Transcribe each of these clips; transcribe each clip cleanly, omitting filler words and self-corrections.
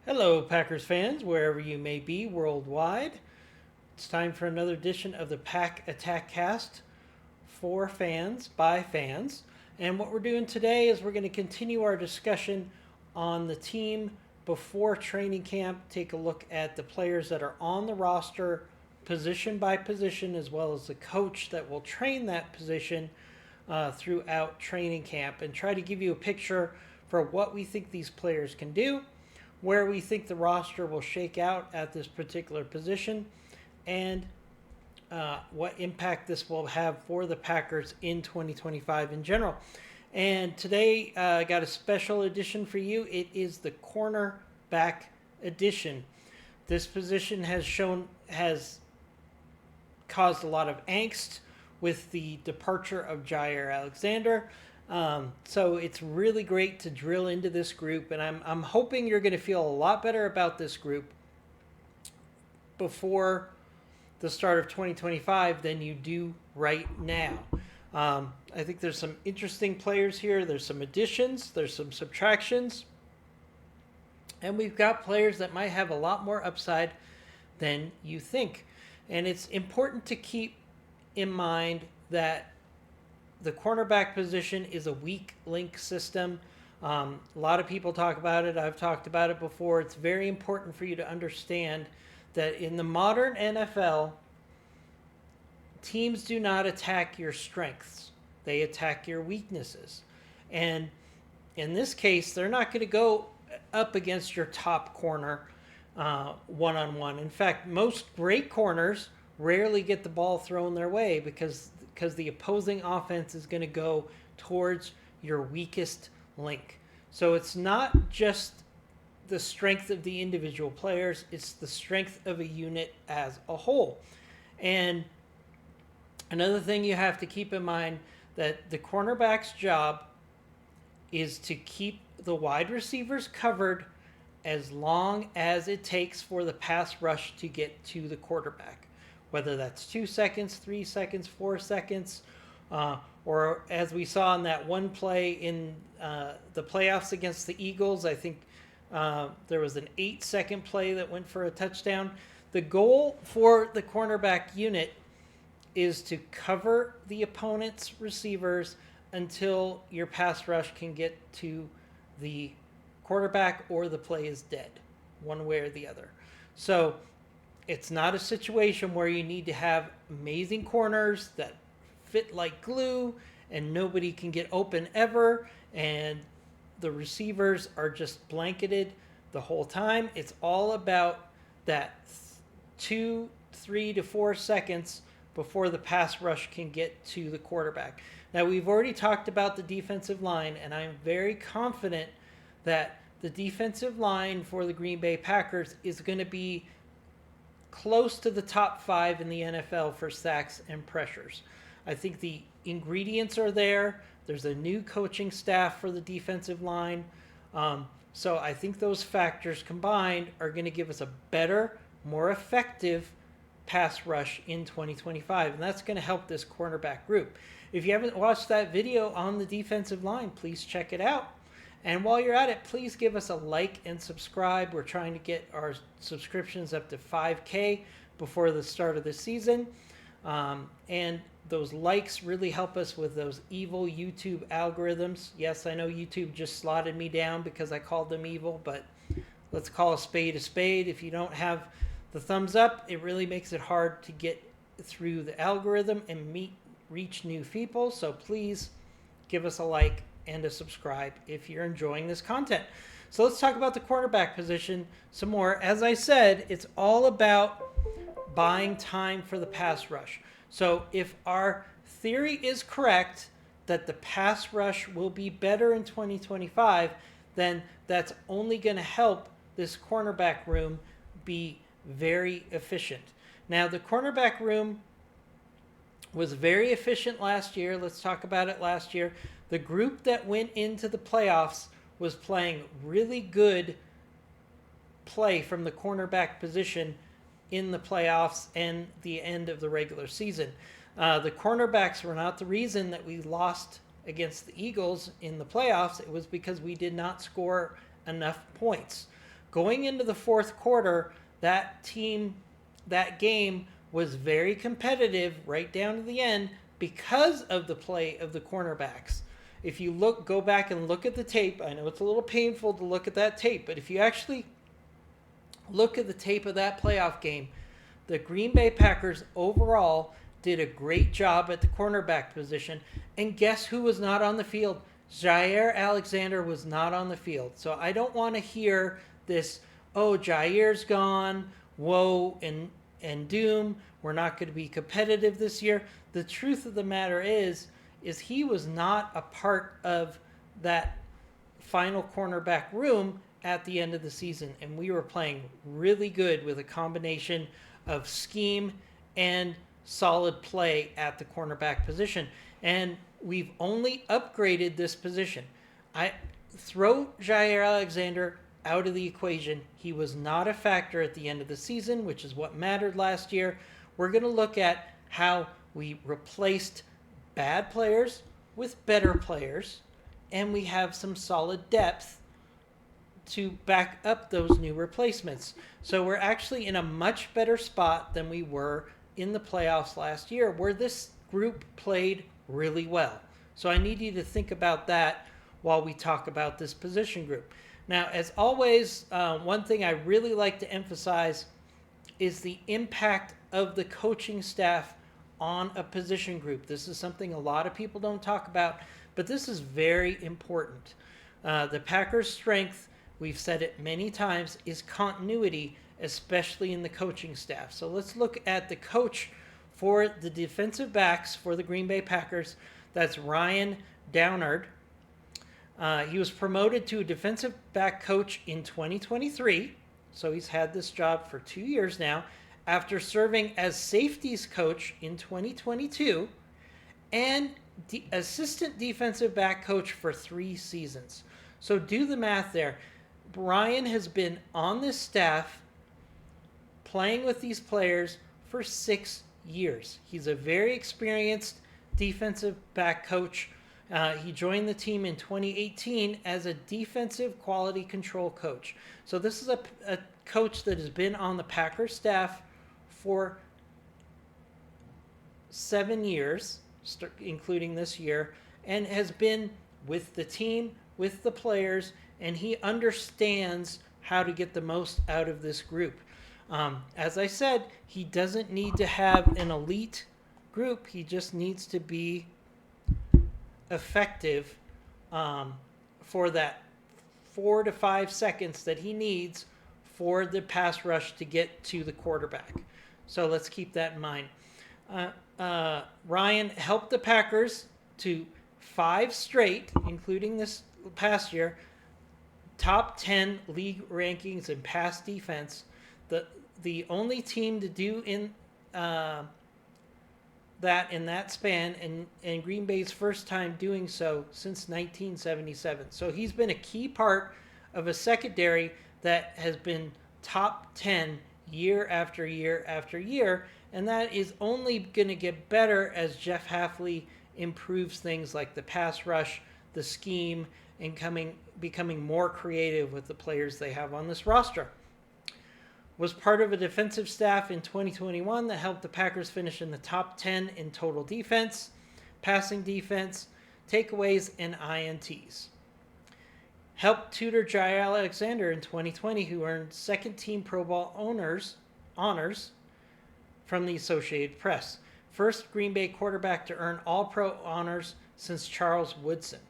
Hello, Packers fans, wherever you may be worldwide. It's time for another edition of the Pack Attack Cast for fans by fans. And what we're doing today is we're going to continue our discussion on the team before training camp, take a look at the players that are on the roster, position by position, as well as the coach that will train that position throughout training camp, and try to give you a picture for what we think these players can do, where we think the roster will shake out at this particular position, and what impact this will have for the Packers in 2025 in general. And today I got a special edition for you. It is the cornerback edition. This position has caused a lot of angst with the departure of Jair Alexander. So it's really great to drill into this group, and I'm hoping you're going to feel a lot better about this group before the start of 2025 than you do right now. I think there's some interesting players here. There's some additions, there's some subtractions, and we've got players that might have a lot more upside than you think. And it's important to keep in mind that the cornerback position is a weak link system. A lot of people talk about it. I've talked about it before. It's very important for you to understand that in the modern NFL, teams do not attack your strengths. They attack your weaknesses. And in this case, they're not going to go up against your top corner one-on-one. In fact, most great corners rarely get the ball thrown their way because the opposing offense is going to go towards your weakest link. So it's not just the strength of the individual players, it's the strength of a unit as a whole. And another thing you have to keep in mind, that the cornerback's job is to keep the wide receivers covered as long as it takes for the pass rush to get to the quarterback. Whether that's 2 seconds, 3 seconds, 4 seconds, or as we saw in that one play in the playoffs against the Eagles, I think there was an 8-second play that went for a touchdown. The goal for the cornerback unit is to cover the opponent's receivers until your pass rush can get to the quarterback or the play is dead, one way or the other. So it's not a situation where you need to have amazing corners that fit like glue and nobody can get open ever and the receivers are just blanketed the whole time. It's all about that 2, 3 to 4 seconds before the pass rush can get to the quarterback. Now, we've already talked about the defensive line, and I'm very confident that the defensive line for the Green Bay Packers is going to be close to the top 5 in the NFL for sacks and pressures. I think the ingredients are there. There's a new coaching staff for the defensive line. So I think those factors combined are going to give us a better, more effective pass rush in 2025. And that's going to help this cornerback group. If you haven't watched that video on the defensive line, please check it out. And while you're at it, please give us a like and subscribe. We're trying to get our subscriptions up to 5K before the start of the season. And those likes really help us with those evil YouTube algorithms. Yes, I know YouTube just slotted me down because I called them evil, but let's call a spade a spade. If you don't have the thumbs up, it really makes it hard to get through the algorithm and reach new people. So please give us a like and a subscribe if you're enjoying this content. So let's talk about the cornerback position some more. As I said, it's all about buying time for the pass rush. So if our theory is correct that the pass rush will be better in 2025, then that's only going to help this cornerback room be very efficient. Now, the cornerback room was very efficient last year. Let's talk about it last year. The group that went into the playoffs was playing really good play from the cornerback position in the playoffs and the end of the regular season. The cornerbacks were not the reason that we lost against the Eagles in the playoffs. It was because we did not score enough points. going into the fourth quarter, that game was very competitive right down to the end because of the play of the cornerbacks. If you go back and look at the tape, I know it's a little painful to look at that tape, but if you actually look at the tape of that playoff game, the Green Bay Packers overall did a great job at the cornerback position. And guess who was not on the field? Jaire Alexander was not on the field. So I don't want to hear this, oh, Jaire's gone, woe and doom, we're not going to be competitive this year. The truth of the matter is he was not a part of that final cornerback room at the end of the season. And we were playing really good with a combination of scheme and solid play at the cornerback position. And we've only upgraded this position. I throw Jaire Alexander out of the equation. He was not a factor at the end of the season, which is what mattered last year. We're going to look at how we replaced bad players with better players, and we have some solid depth to back up those new replacements. So we're actually in a much better spot than we were in the playoffs last year, where this group played really well. So I need you to think about that while we talk about this position group. Now, as always, one thing I really like to emphasize is the impact of the coaching staff on a position group. This is something a lot of people don't talk about, but this is very important. The Packers' strength, we've said it many times, is continuity, especially in the coaching staff. So let's look at the coach for the defensive backs for the Green Bay Packers. That's Ryan Downard. He was promoted to a defensive back coach in 2023. So he's had this job for 2 years now, after serving as safeties coach in 2022 and assistant defensive back coach for 3 seasons. So do the math there. Brian has been on this staff playing with these players for 6 years. He's a very experienced defensive back coach. He joined the team in 2018 as a defensive quality control coach. So this is a coach that has been on the Packers staff for 7 years, including this year, and has been with the team, with the players, and he understands how to get the most out of this group. As I said, he doesn't need to have an elite group. He just needs to be effective for that 4 to 5 seconds that he needs for the pass rush to get to the quarterback. So let's keep that in mind. Ryan helped the Packers to 5 straight, including this past year, top 10 league rankings in pass defense. The only team to do in that in that span, and Green Bay's first time doing so since 1977. So he's been a key part of a secondary that has been top 10 year after year after year, and that is only going to get better as Jeff Hafley improves things like the pass rush, the scheme, and becoming more creative with the players they have on this roster. Was part of a defensive staff in 2021 that helped the Packers finish in the top 10 in total defense, passing defense, takeaways, and INTs. Helped tutor Jaire Alexander in 2020, who earned second-team Pro Bowl honors from the Associated Press. First Green Bay quarterback to earn All-Pro honors since Charles Woodson.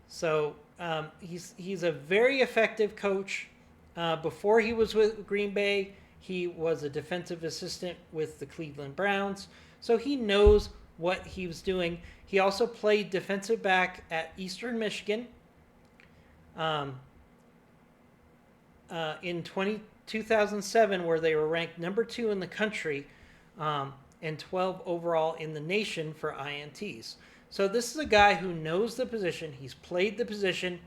So he's a very effective coach. Before he was with Green Bay, he was a defensive assistant with the Cleveland Browns. So he knows what he was doing. He also played defensive back at Eastern Michigan in 2007, where they were ranked number 2 in the country and 12 overall in the nation for INTs. So this is a guy who knows the position. He's played the position.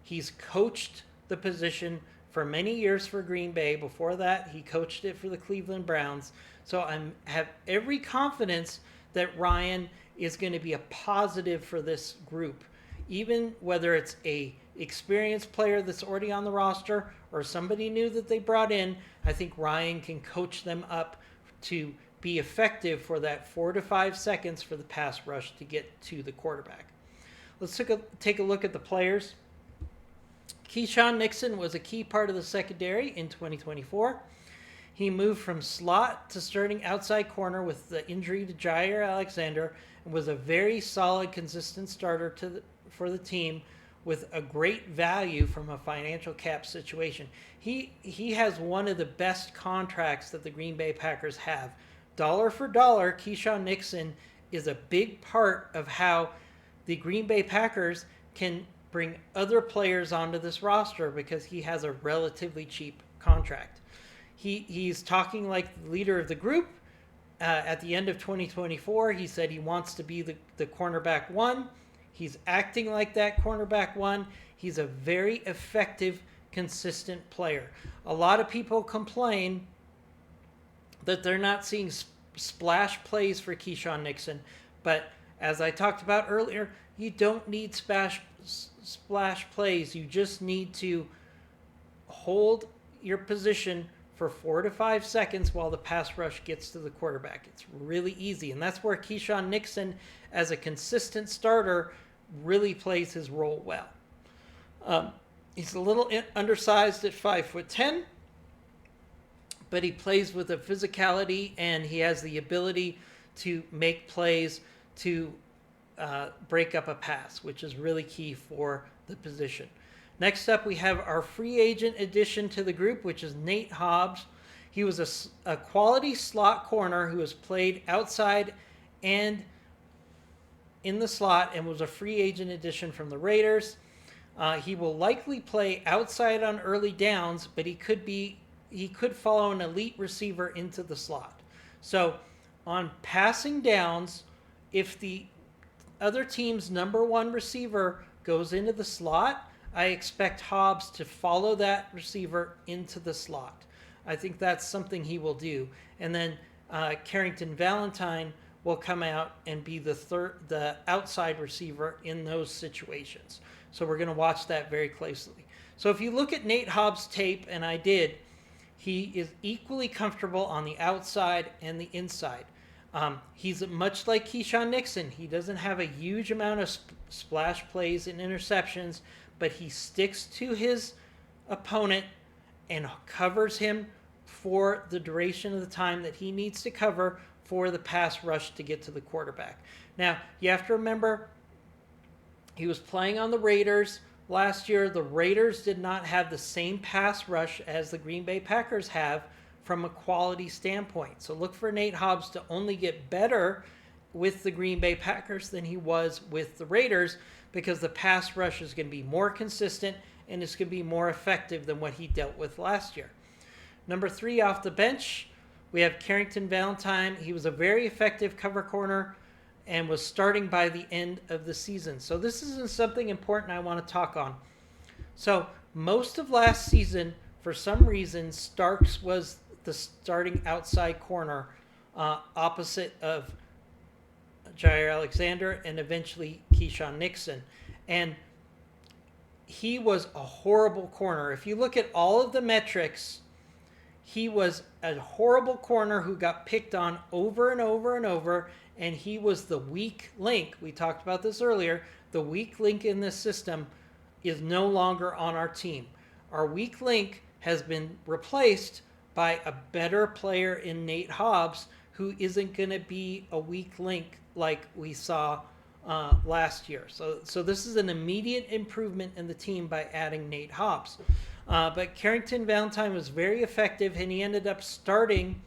He's coached the position for many years for Green Bay. Before that, he coached it for the Cleveland Browns. So I have every confidence that Ryan is going to be a positive for this group, even whether it's a experienced player that's already on the roster or somebody new that they brought in, I think Ryan can coach them up to be effective for that 4 to 5 seconds for the pass rush to get to the quarterback. Let's take a look at the players. Keyshawn Nixon was a key part of the secondary in 2024. He moved from slot to starting outside corner with the injury to Jair Alexander and was a very solid, consistent starter for the team with a great value from a financial cap situation. He has one of the best contracts that the Green Bay Packers have. Dollar for dollar, Keyshawn Nixon is a big part of how the Green Bay Packers can bring other players onto this roster because he has a relatively cheap contract. He's talking like the leader of the group. At the end of 2024, he said he wants to be the cornerback one. He's acting like that cornerback one. He's a very effective, consistent player. A lot of people complain that they're not seeing splash plays for Keyshawn Nixon. But as I talked about earlier, you don't need splash plays. You just need to hold your position for 4 to 5 seconds while the pass rush gets to the quarterback. It's really easy. And that's where Keyshawn Nixon, as a consistent starter, really plays his role well. He's a little undersized at 5'10", but he plays with a physicality and he has the ability to make plays to break up a pass, which is really key for the position. Next up, we have our free agent addition to the group, which is Nate Hobbs. He was a quality slot corner who has played outside and in the slot and was a free agent addition from the Raiders. He will likely play outside on early downs, but he could follow an elite receiver into the slot. So on passing downs, if the other team's number one receiver goes into the slot, I expect Hobbs to follow that receiver into the slot. I think that's something he will do. And then Carrington Valentine will come out and be the outside receiver in those situations. So we're going to watch that very closely. So if you look at Nate Hobbs' tape, and I did, he is equally comfortable on the outside and the inside. He's much like Keyshawn Nixon. He doesn't have a huge amount of splash plays and interceptions, but he sticks to his opponent and covers him for the duration of the time that he needs to cover for the pass rush to get to the quarterback. Now, you have to remember, he was playing on the Raiders last year. The Raiders did not have the same pass rush as the Green Bay Packers have from a quality standpoint. So look for Nate Hobbs to only get better with the Green Bay Packers than he was with the Raiders, because the pass rush is going to be more consistent and it's going to be more effective than what he dealt with last year. Number 3 off the bench, we have Carrington Valentine. He was a very effective cover corner and was starting by the end of the season. So this isn't something important I want to talk on. So most of last season, for some reason, Starks was the starting outside corner opposite of Jair Alexander and eventually Keyshawn Nixon. And he was a horrible corner. If you look at all of the metrics, he was a horrible corner who got picked on over and over and over, and he was the weak link. We talked about this earlier. The weak link in this system is no longer on our team. Our weak link has been replaced by a better player in Nate Hobbs, who isn't going to be a weak link like we saw last year. So this is an immediate improvement in the team by adding Nate Hobbs. But Carrington Valentine was very effective, and he ended up starting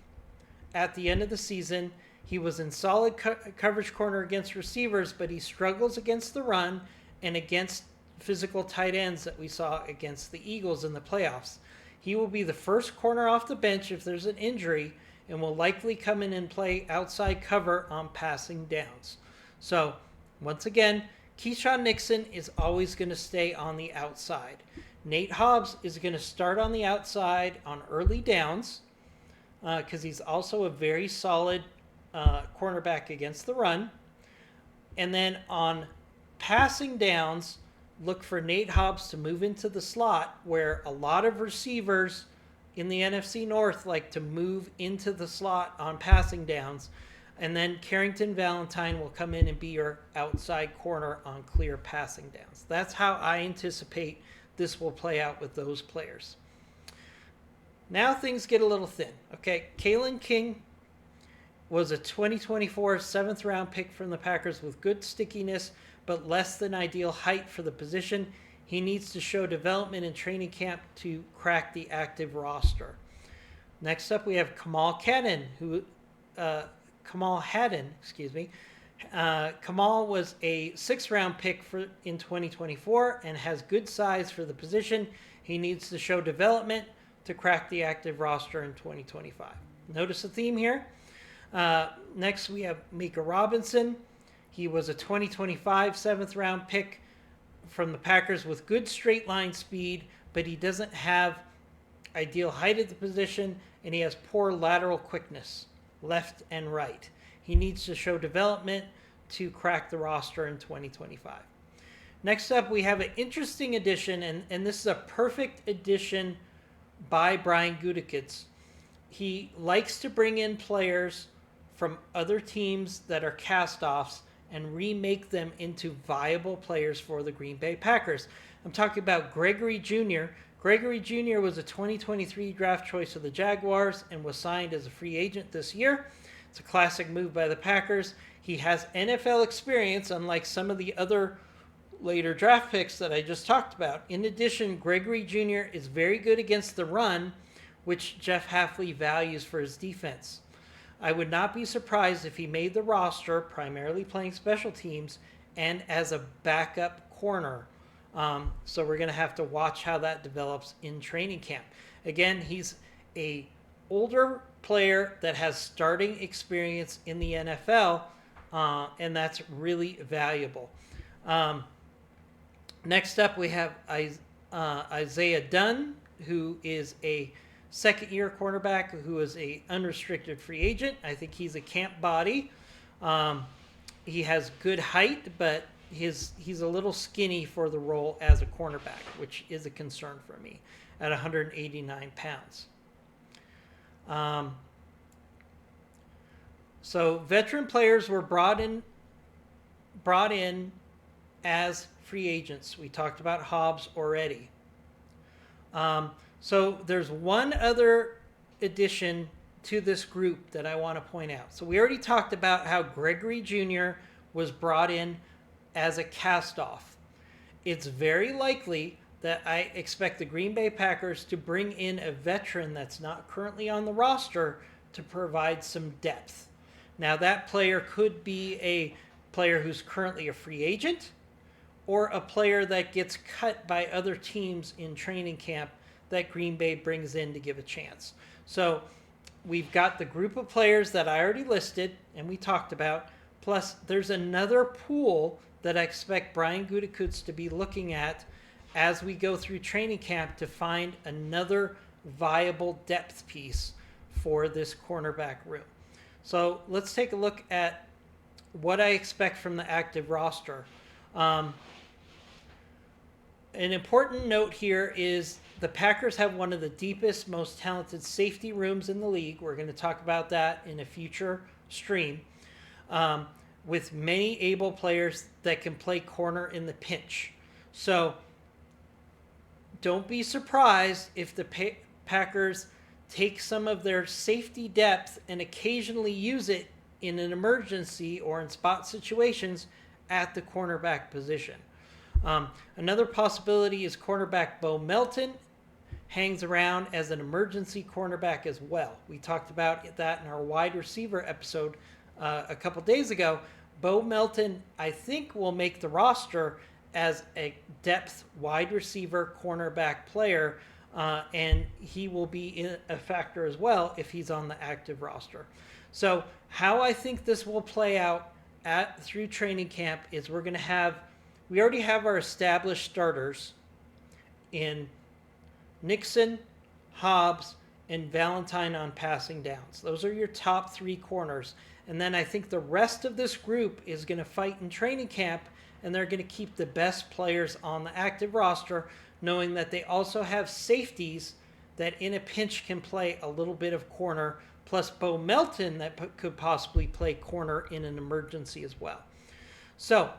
at the end of the season. He was in solid coverage corner against receivers, but he struggles against the run and against physical tight ends that we saw against the Eagles in the playoffs. He will be the first corner off the bench if there's an injury, and will likely come in and play outside cover on passing downs. So, once again, Keyshawn Nixon is always going to stay on the outside. Nate Hobbs is going to start on the outside on early downs because he's also a very solid cornerback against the run. And then on passing downs, look for Nate Hobbs to move into the slot, where a lot of receivers in the NFC North like to move into the slot on passing downs. And then Carrington Valentine will come in and be your outside corner on clear passing downs. That's how I anticipate this will play out with those players. Now things get a little thin. Okay, Kalen King was a 2024 7th round pick from the Packers with good stickiness, but less than ideal height for the position. He needs to show development in training camp to crack the active roster. Next up, we have Kamal Haddon, Kamal was a 6th round pick in 2024 and has good size for the position. He needs to show development to crack the active roster in 2025. Notice the theme here. Next, we have Mika Robinson. He was a 2025 7th round pick from the Packers with good straight line speed, but he doesn't have ideal height at the position, and he has poor lateral quickness, left and right. He needs to show development to crack the roster in 2025. Next up, we have an interesting addition, and this is a perfect addition by Brian Gutekunst. He likes to bring in players from other teams that are cast-offs and remake them into viable players for the Green Bay Packers. I'm talking about Gregory Jr. Gregory Jr. was a 2023 draft choice of the Jaguars and was signed as a free agent this year. It's a classic move by the Packers. He has NFL experience, unlike some of the other later draft picks that I just talked about. In addition, Gregory Jr. is very good against the run, which Jeff Hafley values for his defense. I would not be surprised if he made the roster, primarily playing special teams, and as a backup corner. So we're going to have to watch how that develops in training camp. Again, he's a older player that has starting experience in the NFL, and that's really valuable. Next up, we have Isaiah Dunn, who is a second-year cornerback who is a unrestricted free agent. I think he's a camp body. He has good height, but he's a little skinny for the role as a cornerback, which is a concern for me at 189 pounds. So veteran players were brought in as free agents. We talked about Hobbs already. So there's one other addition to this group that I want to point out. So we already talked about how Gregory Jr. was brought in as a cast-off. It's very likely that I expect the Green Bay Packers to bring in a veteran that's not currently on the roster to provide some depth. Now, that player could be a player who's currently a free agent or a player that gets cut by other teams in training camp that Green Bay brings in to give a chance. So we've got the group of players that I already listed and we talked about, plus there's another pool that I expect Brian Gutekunst to be looking at as we go through training camp to find another viable depth piece for this cornerback room. So let's take a look at what I expect from the active roster. An important note here is the Packers have one of the deepest, most talented safety rooms in the league. We're going to talk about that in a future stream. With many able players that can play corner in the pinch. So don't be surprised if the Packers take some of their safety depth and occasionally use it in an emergency or in spot situations at the cornerback position. Another possibility is cornerback Bo Melton hangs around as an emergency cornerback as well. We talked about that in our wide receiver episode a couple days ago. Bo Melton, I think, will make the roster as a depth wide receiver cornerback player, and he will be a factor as well if he's on the active roster. So how I think this will play out through training camp is we already have our established starters in Nixon, Hobbs, and Valentine on passing downs. Those are your top three corners. And then I think the rest of this group is going to fight in training camp and they're going to keep the best players on the active roster, knowing that they also have safeties that in a pinch can play a little bit of corner, plus Bo Melton that could possibly play corner in an emergency as well. So,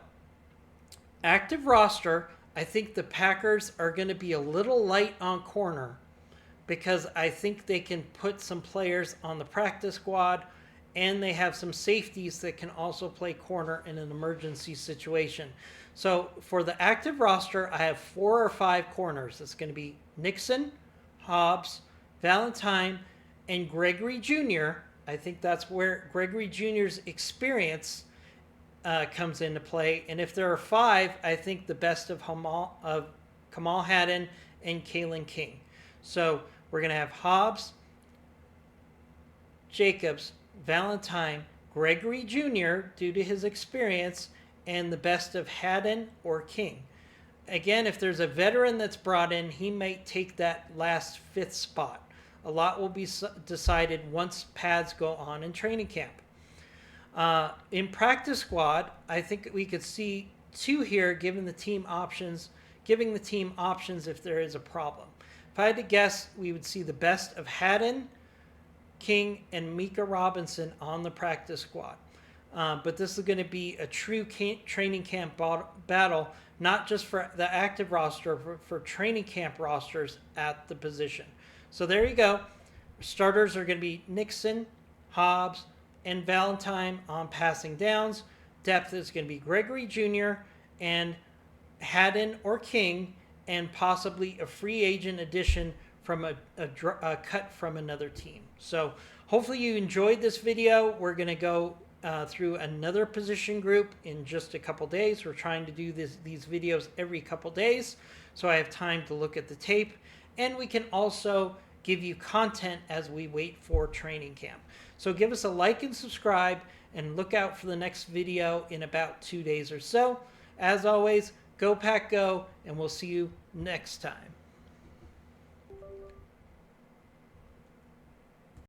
active roster, I think the Packers are going to be a little light on corner because I think they can put some players on the practice squad, and they have some safeties that can also play corner in an emergency situation. So for the active roster, I have 4 or 5 corners. It's going to be Nixon, Hobbs, Valentine, and Gregory Jr. I think that's where Gregory Jr.'s experience comes into play. And if there are 5, I think the best of Kamal Haddon and Kalen King. So we're going to have Hobbs, Jacobs, Valentine, Gregory Jr. due to his experience, and the best of Haddon or King. Again, if there's a veteran that's brought in, he might take that last 5th spot. A lot will be decided once pads go on in training camp. In practice squad, I think we could see 2 here, giving the team options if there is a problem. If I had to guess, we would see the best of Haddon, King, and Mika Robinson on the practice squad. But this is going to be a true training camp battle, not just for the active roster, but for training camp rosters at the position. So there you go. Starters are going to be Nixon, Hobbs, and Valentine on passing downs. Depth is going to be Gregory Jr. and Haddon or King, and possibly a free agent addition from a cut from another team. So hopefully you enjoyed this video. We're going to go through another position group in just a couple days. We're trying to do these videos every couple days, so I have time to look at the tape, and we can also give you content as we wait for training camp. So give us a like and subscribe, and look out for the next video in about 2 days or so. As always, go Pack Go, and we'll see you next time.